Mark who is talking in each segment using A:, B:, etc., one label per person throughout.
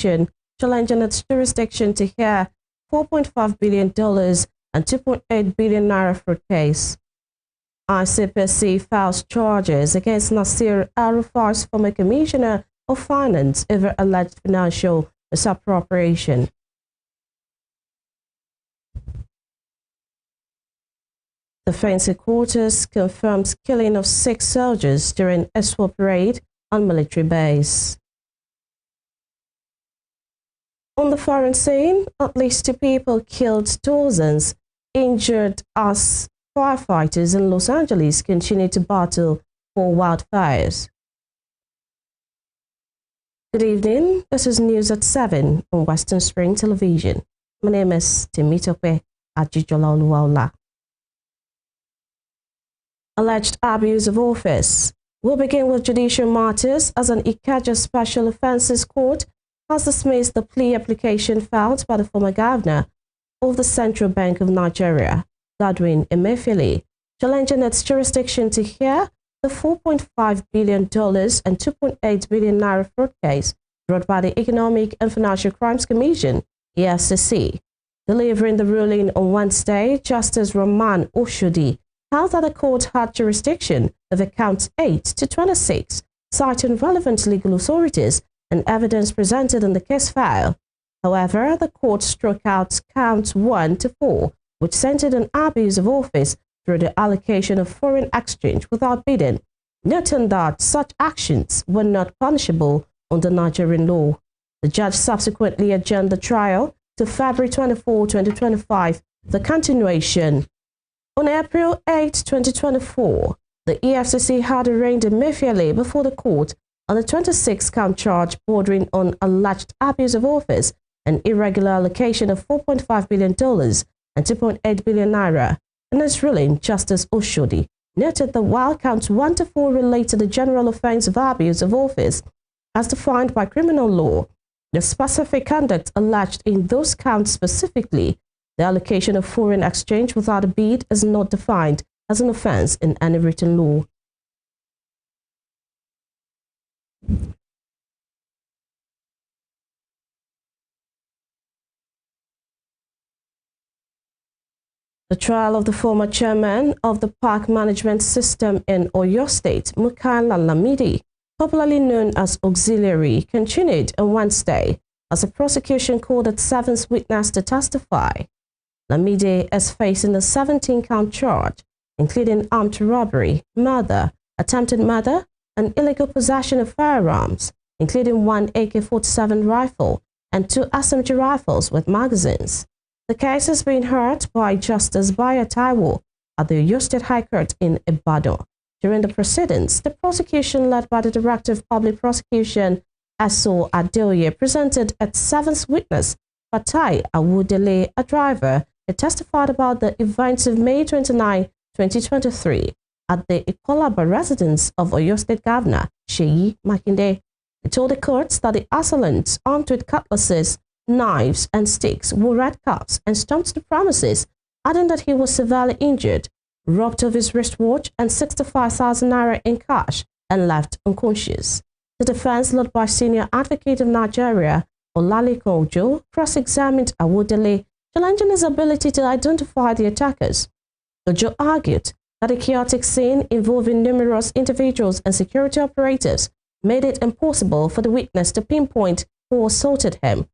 A: action challenging its jurisdiction to hear $4.5 billion and 2.8 billion naira fraud case. Icpc files charges against Nasir Elrufai'S former Commissioner of Finance over alleged financial misappropriation. Defense headquarters confirms killing of 6 soldiers during a swap raid on military base. On the foreign scene, at least 2 people killed, dozens injured as firefighters in Los Angeles continue to battle for wildfires. Good evening, this is News at 7 on Western Spring Television. My name is Temitope Ajijola Oluwaola. Alleged abuse of office. We'll begin with judicial matters as an Ikeja Special Offences Court has dismissed the plea application filed by the former governor of the Central Bank of Nigeria, Godwin Emefiele, challenging its jurisdiction to hear the $4.5 billion and 2.8 billion naira fraud case brought by the Economic and Financial Crimes Commission, EFCC. Delivering the ruling on Wednesday, Justice Rahman Oshodi held that the court had jurisdiction over counts 8 to 26, citing relevant legal authorities and evidence presented in the case file. However, the court struck out counts 1 to 4, which centered on abuse of office through the allocation of foreign exchange without bidding, noting that such actions were not punishable under Nigerian law. The judge subsequently adjourned the trial to February 24, 2025, the continuation. On April 8, 2024, the EFCC had arraigned Emefiele before the court on a 26-count charge bordering on alleged abuse of office and irregular allocation of $4.5 billion and 2.8 billion naira. In his ruling, Justice Oshodi noted that while counts 1 to 4 relate to the general offense of abuse of office as defined by criminal law, the specific conduct alleged in those counts specifically, the allocation of foreign exchange without a bid, is not defined as an offense in any written law. The trial of the former chairman of the Park Management System in Oyo State, Mukaila Lamidi, popularly known as Auxiliary, continued on Wednesday as the prosecution called its 7th witness to testify. Lamidi is facing a 17-count charge, including armed robbery, murder, attempted murder, and illegal possession of firearms, including 1 AK-47 rifle and 2 SMG rifles with magazines. The case is being heard by Justice Baya Taiwo at the Oyo State High Court in Ibadan. During the proceedings, the prosecution led by the Director of Public Prosecution, Aso Adeoye, presented its 7th witness, Fatai Awudele, a driver, who testified about the events of May 29, 2023 at the Ikolaba residence of Oyo State Governor Seyi Makinde. He told the courts that the assailants, armed with cutlasses, knives and sticks, wore red caps and stormed the premises, adding that he was severely injured, robbed of his wristwatch and 65,000 naira in cash, and left unconscious. The defense, led by Senior Advocate of Nigeria, Olaleko Ojo, cross-examined Awudele, challenging his ability to identify the attackers. Ojo argued that a chaotic scene involving numerous individuals and security operatives made it impossible for the witness to pinpoint who assaulted him.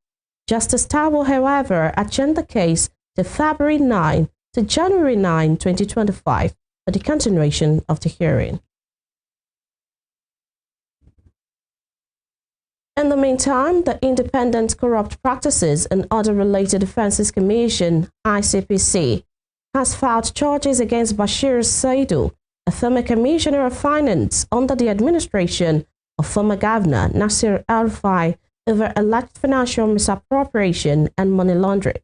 A: Justice Taiwo, however, adjourned the case to February 9 to January 9, 2025 for the continuation of the hearing. In the meantime, the Independent Corrupt Practices and Other Related Offences Commission, Icpc, has filed charges against Bashir Saidu, a former Commissioner of Finance under the administration of former Governor Nasir Elrufai'S, over alleged financial misappropriation and money laundering.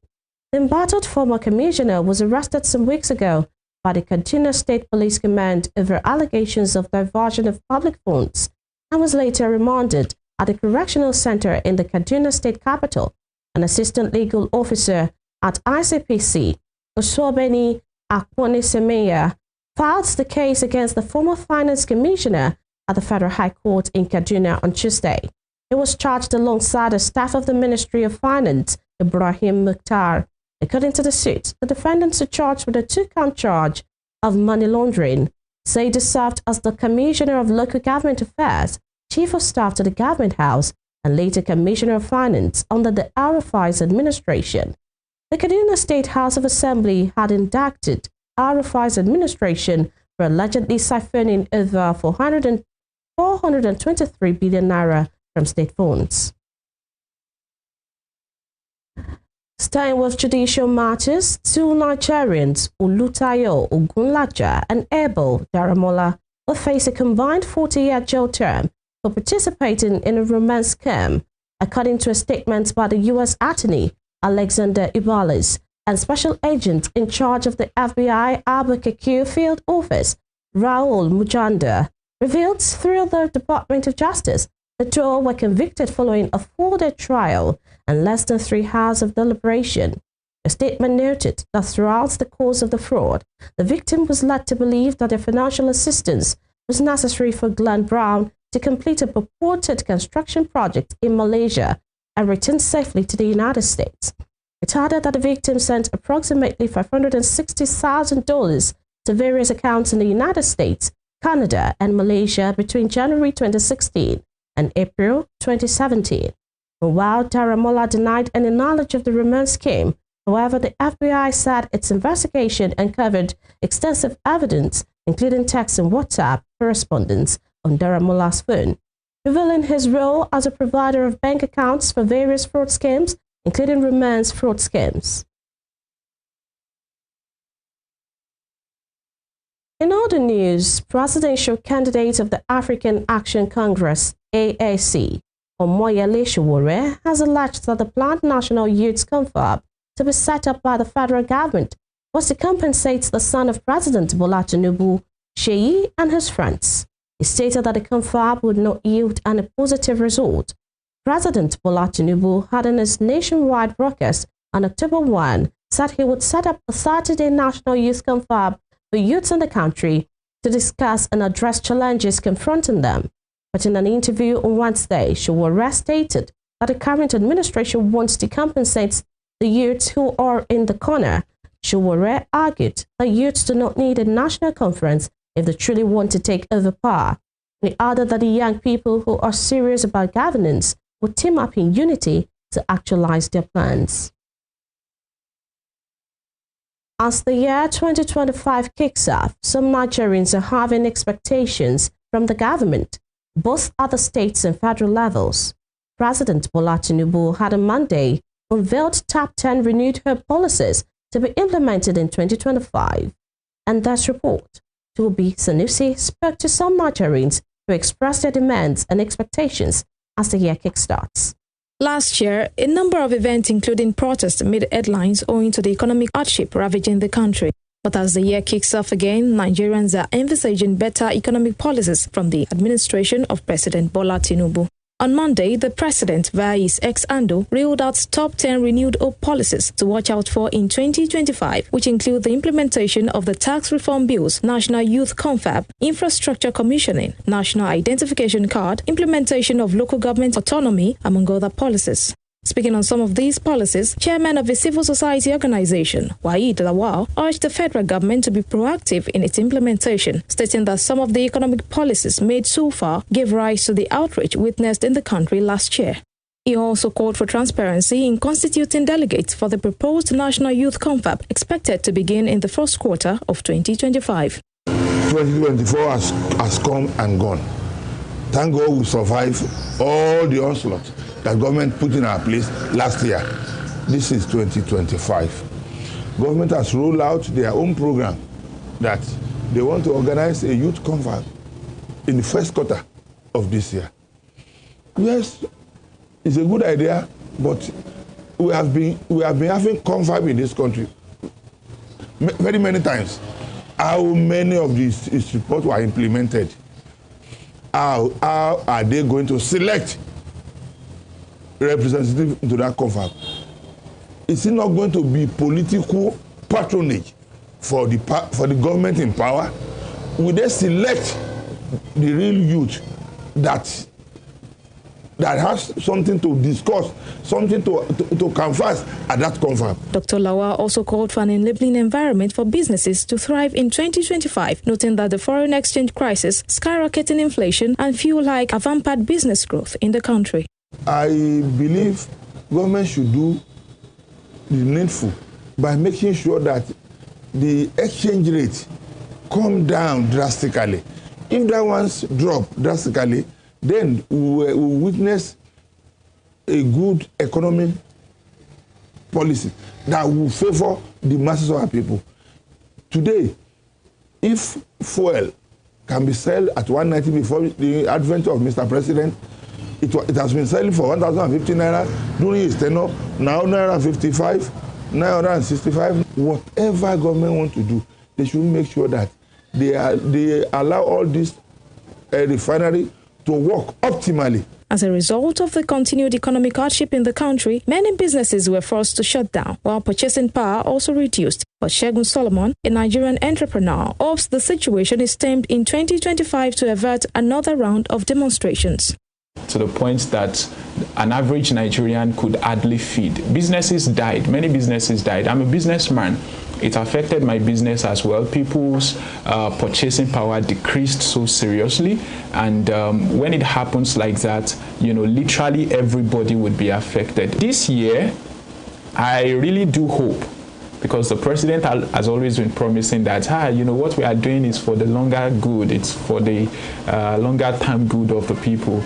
A: The embattled former commissioner was arrested some weeks ago by the Kaduna State Police Command over allegations of diversion of public funds and was later remanded at a correctional center in the Kaduna State capital. An assistant legal officer at Icpc, Oswabeni Akwanisemeya, filed the case against the former finance commissioner at the Federal High Court in Kaduna on Tuesday. He was charged alongside the staff of the Ministry of Finance, Ibrahim Mukhtar. According to the suit, the defendants are charged with a 2-count charge of money laundering. Said served as the Commissioner of Local Government Affairs, Chief of Staff to the Government House, and later Commissioner of Finance under the Elrufai'S administration. The Kaduna State House of Assembly had indicted Elrufai'S administration for allegedly siphoning over 423 billion naira from state funds. Staying with judicial matters, 2 Nigerians, Olutayo Ogunlaja and Abel Daramola, will face a combined 40-year jail term for participating in a romance scam, according to a statement by the U.S. Attorney Alexander Ibales and Special Agent in charge of the FBI Albuquerque Field Office, Raul Mujanda, revealed through the Department of Justice. The 2 were convicted following a 4-day trial and less than 3 hours of deliberation. The statement noted that throughout the course of the fraud, the victim was led to believe that a financial assistance was necessary for Glenn Brown to complete a purported construction project in Malaysia and return safely to the United States. It added that the victim sent approximately $560,000 to various accounts in the United States, Canada, and Malaysia between January 2016 and April 2017. While Daramola denied any knowledge of the romance scheme, however, the FBI said its investigation uncovered extensive evidence, including text and WhatsApp correspondence on Daramola's phone, revealing his role as a provider of bank accounts for various fraud schemes, including romance fraud schemes. In other news, presidential candidate of the African Action Congress, AAC, Omoyele Sowore, has alleged that the planned National Youth Confab to be set up by the federal government was to compensate the son of President Bola Tinubu, Sheyi, and his friends. He stated that the confab would not yield any positive result. President Bola Tinubu had in his nationwide broadcast on October 1 said he would set up a 30-day National Youth Confab for youths in the country to discuss and address challenges confronting them. But in an interview on Wednesday, Sowore stated that the current administration wants to compensate the youths who are in the corner. Sowore argued that youths do not need a national conference if they truly want to take over power. He added that the young people who are serious about governance would team up in unity to actualize their plans. As the year 2025 kicks off, some Nigerians are having expectations from the government, both at the states and federal levels. President Bola Tinubu had on Monday unveiled top 10 renewed herb policies to be implemented in 2025. And that report, Toby Sanusi, spoke to some Nigerians who expressed their demands and expectations as the year kickstarts.
B: Last year, a number of events, including protests, made headlines owing to the economic hardship ravaging the country. But as the year kicks off again, Nigerians are envisaging better economic policies from the administration of President Bola Tinubu. On Monday, the president, via his ex-handle, reeled out top 10 renewed hope policies to watch out for in 2025, which include the implementation of the tax reform bills, National Youth Confab, infrastructure commissioning, national identification card, implementation of local government autonomy, among other policies. Speaking on some of these policies, chairman of a civil society organization, Waheed Lawal, urged the federal government to be proactive in its implementation, stating that some of the economic policies made so far gave rise to the outrage witnessed in the country last year. He also called for transparency in constituting delegates for the proposed National Youth Confab, expected to begin in the first quarter of 2025.
C: 2024 has come and gone. Thank God we survived all the onslaught that government put in our place last year. This is 2025. Government has rolled out their own program that they want to organize a youth confab in the first quarter of this year. Yes, it's a good idea, but we have been having confab in this country very many times. How many of these reports were implemented? How are they going to select representative into that confab? Is it not going to be political patronage for the government in power? Will they select the real youth that that has something to discuss, something to canvass at that conference.
B: Dr. Lawal also called for an enabling environment for businesses to thrive in 2025, noting that the foreign exchange crisis, skyrocketing inflation, and fuel hike have hampered business growth in the country.
C: I believe government should do the needful by making sure that the exchange rate come down drastically. If that one's drop drastically, then we will witness a good economic policy that will favor the masses of our people. Today, if fuel can be sold at 190 before the advent of Mr. President, it has been selling for 1,050 naira during his tenure, now naira 55, 965. Whatever government want to do, they should make sure that they allow all this refinery to work optimally.
B: As a result of the continued economic hardship in the country, many businesses were forced to shut down, while purchasing power also reduced. But Segun Solomon, a Nigerian entrepreneur, hopes the situation is tamed in 2025 to avert another round of demonstrations.
D: To the point that an average Nigerian could hardly feed. Businesses died. Many businesses died. I'm a businessman. It affected my business as well. People's purchasing power decreased so seriously. And when it happens like that, literally everybody would be affected. This year, I really do hope, because the president has always been promising that, what we are doing is for the longer good. It's for the longer term good of the people.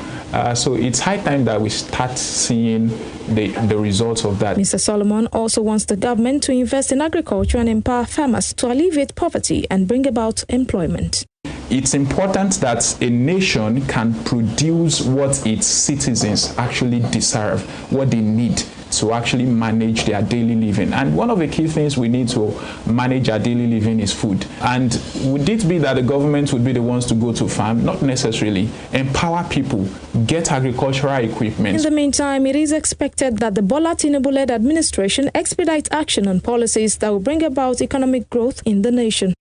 D: So it's high time that we start seeing the results of that.
B: Mr. Solomon also wants the government to invest in agriculture and empower farmers to alleviate poverty and bring about employment.
D: It's important that a nation can produce what its citizens actually deserve, what they need to actually manage their daily living. And one of the key things we need to manage our daily living is food. And would it be that the government would be the ones to go to farm? Not necessarily. Empower people, get agricultural equipment.
B: In the meantime, it is expected that the Bola Tinubu-led administration expedite action on policies that will bring about economic growth in the nation.